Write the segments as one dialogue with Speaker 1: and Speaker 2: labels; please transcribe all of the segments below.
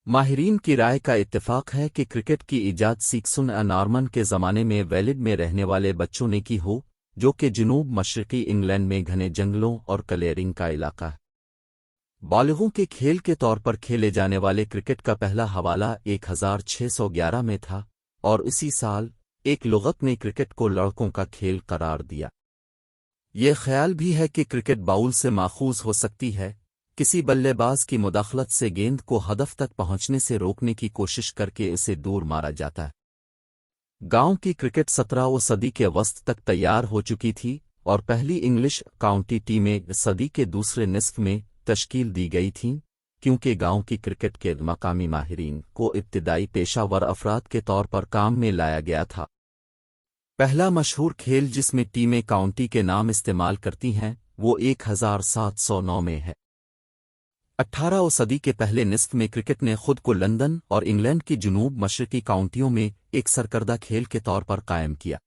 Speaker 1: ماہرین کی رائے کا اتفاق ہے کہ کرکٹ کی ایجاد سکسن نارمن کے زمانے میں ویلڈ میں رہنے والے بچوں نے کی ہو، جو کہ جنوب مشرقی انگلینڈ میں گھنے جنگلوں اور کلیئرنگ کا علاقہ ہے۔ بالغوں کے کھیل کے طور پر کھیلے جانے والے کرکٹ کا پہلا حوالہ 1611 میں تھا، اور اسی سال ایک لغت نے کرکٹ کو لڑکوں کا کھیل قرار دیا۔ یہ خیال بھی ہے کہ کرکٹ باؤل سے ماخوذ ہو سکتی ہے، کسی بلے باز کی مداخلت سے گیند کو ہدف تک پہنچنے سے روکنے کی کوشش کر کے اسے دور مارا جاتا ہے۔ گاؤں کی کرکٹ 17ویں صدی کے وسط تک تیار ہو چکی تھی، اور پہلی انگلش کاؤنٹی ٹیمیں صدی کے دوسرے نصف میں تشکیل دی گئی تھیں، کیونکہ گاؤں کی کرکٹ کے مقامی ماہرین کو ابتدائی پیشہ ور افراد کے طور پر کام میں لایا گیا تھا۔ پہلا مشہور کھیل جس میں ٹیمیں کاؤنٹی کے نام استعمال کرتی ہیں وہ 1709 میں ہے۔ 18ویں صدی کے پہلے نصف میں کرکٹ نے خود کو لندن اور انگلینڈ کی جنوب مشرقی کاؤنٹیوں میں ایک سرکردہ کھیل کے طور پر قائم کیا۔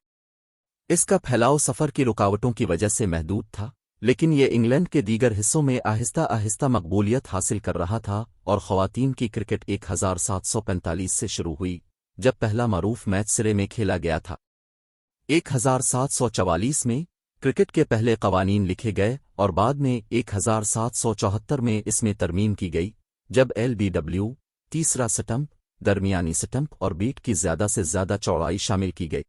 Speaker 1: اس کا پھیلاؤ سفر کی رکاوٹوں کی وجہ سے محدود تھا، لیکن یہ انگلینڈ کے دیگر حصوں میں آہستہ آہستہ مقبولیت حاصل کر رہا تھا، اور خواتین کی کرکٹ 1745 سے شروع ہوئی، جب پہلا معروف میچ سرے میں کھیلا گیا تھا۔ 1744 میں کرکٹ کے پہلے قوانین لکھے گئے، اور بعد میں 1774 میں اس میں ترمیم کی گئی، جب LBW تیسرا سٹمپ، درمیانی سٹمپ اور بیٹ کی زیادہ سے زیادہ چوڑائی شامل کی گئی۔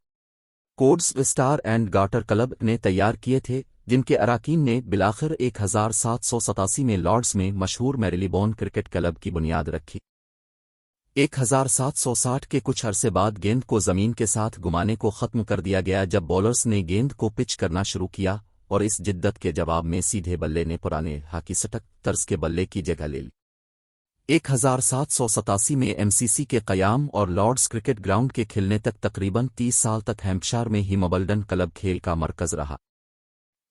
Speaker 1: Codes star and girder club نے تیار کیے تھے، جن کے اراکین نے بالآخر 1787 میں لارڈز میں مشہور میریلی بون کرکٹ کلب کی بنیاد رکھی۔ 1760 کے کچھ عرصے بعد گیند کو زمین کے ساتھ گھمانے کو ختم کر دیا گیا جب بولرز نے گیند کو پچ کرنا شروع کیا، اور اس جدت کے جواب میں سیدھے بلے نے پرانے ہاکی سٹک طرز کے بلے کی جگہ لے لی۔ 1787 میں MCC کے قیام اور لارڈز کرکٹ گراؤنڈ کے کھلنے تک تقریباً 30 سال تک ہیمپشائر میں ہی مبلڈن کلب کھیل کا مرکز رہا۔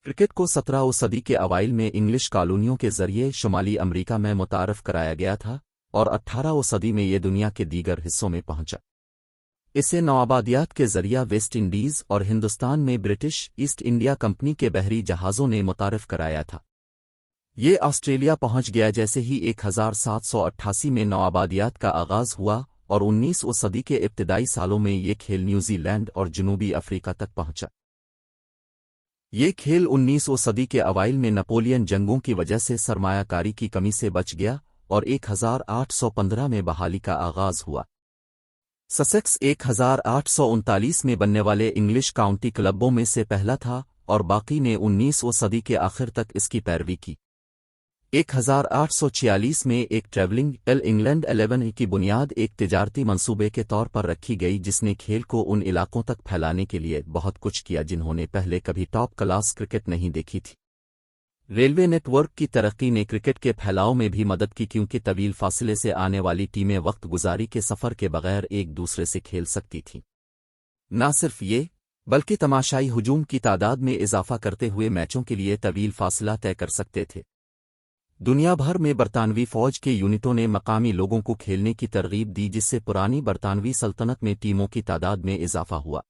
Speaker 1: کرکٹ کو 17ویں صدی کے اوائل میں انگلش کالونیوں کے ذریعے شمالی امریکہ میں متعارف کرایا گیا تھا، اور 18ویں صدی میں یہ دنیا کے دیگر حصوں میں پہنچا۔ اسے نوآبادیات کے ذریعہ ویسٹ انڈیز اور ہندوستان میں برٹش ایسٹ انڈیا کمپنی کے بحری جہازوں نے متعارف کرایا تھا۔ یہ آسٹریلیا پہنچ گیا جیسے ہی 1788 میں نوآبادیات کا آغاز ہوا، اور 19ویں صدی کے ابتدائی سالوں میں یہ کھیل نیوزی لینڈ اور جنوبی افریقہ تک پہنچا۔ یہ کھیل 19ویں صدی کے اوائل میں نپولین جنگوں کی وجہ سے سرمایہ کاری کی کمی سے بچ گیا، اور 1815 میں بحالی کا آغاز ہوا۔ سسیکس 1839 میں بننے والے انگلش کاؤنٹی کلبوں میں سے پہلا تھا، اور باقی نے 19ویں صدی کے آخر تک اس کی پیروی کی۔ 1846 میں ایک ٹریولنگ انگلینڈ 11 کی بنیاد ایک تجارتی منصوبے کے طور پر رکھی گئی جس نے کھیل کو ان علاقوں تک پھیلانے کے لیے بہت کچھ کیا جنہوں نے پہلے کبھی ٹاپ کلاس کرکٹ نہیں دیکھی تھی۔ ریلوے نیٹ ورک کی ترقی نے کرکٹ کے پھیلاؤ میں بھی مدد کی، کیونکہ طویل فاصلے سے آنے والی ٹیمیں وقت گزاری کے سفر کے بغیر ایک دوسرے سے کھیل سکتی تھیں۔ نہ صرف یہ، بلکہ تماشائی ہجوم کی تعداد میں اضافہ کرتے ہوئے میچوں کے لیے طویل فاصلہ طے کر سکتے تھے۔ دنیا بھر میں برطانوی فوج کے یونٹوں نے مقامی لوگوں کو کھیلنے کی ترغیب دی، جس سے پرانی برطانوی سلطنت میں ٹیموں کی تعداد میں اضافہ ہوا۔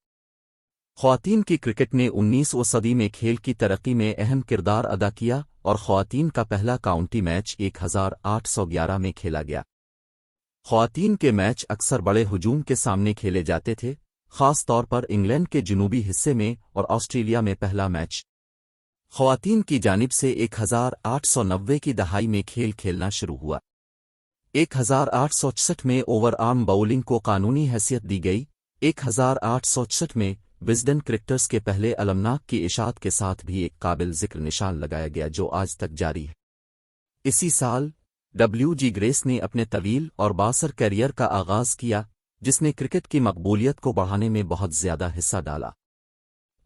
Speaker 1: خواتین کی کرکٹ نے 19ویں صدی میں کھیل کی ترقی میں اہم کردار ادا کیا، اور خواتین کا پہلا کاؤنٹی میچ 1811 میں کھیلا گیا۔ خواتین کے میچ اکثر بڑے ہجوم کے سامنے کھیلے جاتے تھے، خاص طور پر انگلینڈ کے جنوبی حصے میں، اور آسٹریلیا میں پہلا میچ خواتین کی جانب سے 1890 کی دہائی میں کھیل کھیلنا شروع ہوا۔ 1866 میں اوور آرم باؤلنگ کو قانونی حیثیت دی گئی۔ 1866 میں وزڈن کرکٹرز کے پہلے المناک کی اشاعت کے ساتھ بھی ایک قابل ذکر نشان لگایا گیا جو آج تک جاری ہے۔ اسی سال WG گریس نے اپنے طویل اور بااثر کیریئر کا آغاز کیا، جس نے کرکٹ کی مقبولیت کو بڑھانے میں بہت زیادہ حصہ ڈالا۔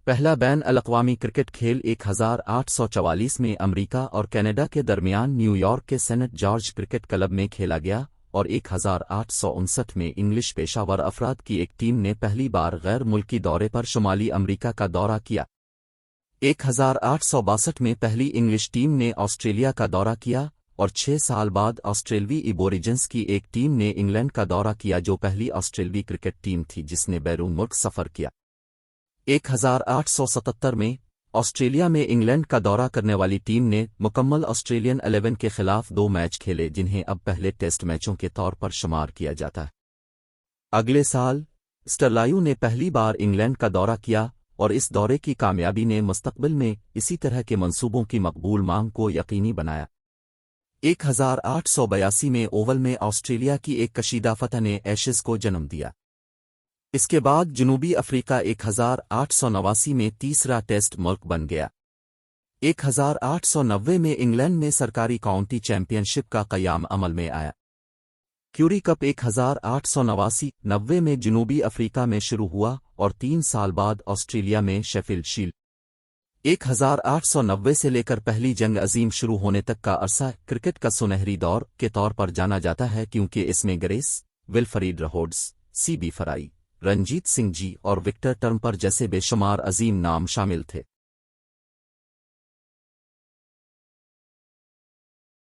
Speaker 1: پہلا بین الاقوامی کرکٹ کھیل 1844 میں امریکہ اور کینیڈا کے درمیان نیو یارک کے سینٹ جارج کرکٹ کلب میں کھیلا گیا، اور 1859 میں انگلش پیشہ ور افراد کی ایک ٹیم نے پہلی بار غیر ملکی دورے پر شمالی امریکہ کا دورہ کیا۔ 1862 میں پہلی انگلش ٹیم نے آسٹریلیا کا دورہ کیا، اور 6 سال بعد آسٹریلوی ایبوریجنز کی ایک ٹیم نے انگلینڈ کا دورہ کیا جو پہلی آسٹریلوی کرکٹ ٹیم تھی جس نے بیرون ملک سفر کیا۔ 1877 میں آسٹریلیا میں انگلینڈ کا دورہ کرنے والی ٹیم نے مکمل آسٹریلین 11 کے خلاف 2 میچ کھیلے جنہیں اب پہلے ٹیسٹ میچوں کے طور پر شمار کیا جاتا ہے۔ اگلے سال اسٹرلائیو نے پہلی بار انگلینڈ کا دورہ کیا اور اس دورے کی کامیابی نے مستقبل میں اسی طرح کے منصوبوں کی مقبول مانگ کو یقینی بنایا۔ 1882 میں اوول میں آسٹریلیا کی ایک کشیدہ فتح نے ایشز کو جنم دیا۔ اس کے بعد جنوبی افریقہ 1889 میں تیسرا ٹیسٹ ملک بن گیا۔ 1890 میں انگلینڈ میں سرکاری کاؤنٹی چیمپئن شپ کا قیام عمل میں آیا۔ کیوری کپ 1889-90 میں جنوبی افریقہ میں شروع ہوا اور 3 سال بعد آسٹریلیا میں شیفیلڈ شیلڈ۔ 1890 سے لے کر پہلی جنگ عظیم شروع ہونے تک کا عرصہ کرکٹ کا سنہری دور کے طور پر جانا جاتا ہے کیونکہ اس میں Grace Wilfred Rhodes, C B Fry, Ranjit Singh ji اور وکٹر ٹرمپر جیسے بے شمار عظیم نام شامل تھے۔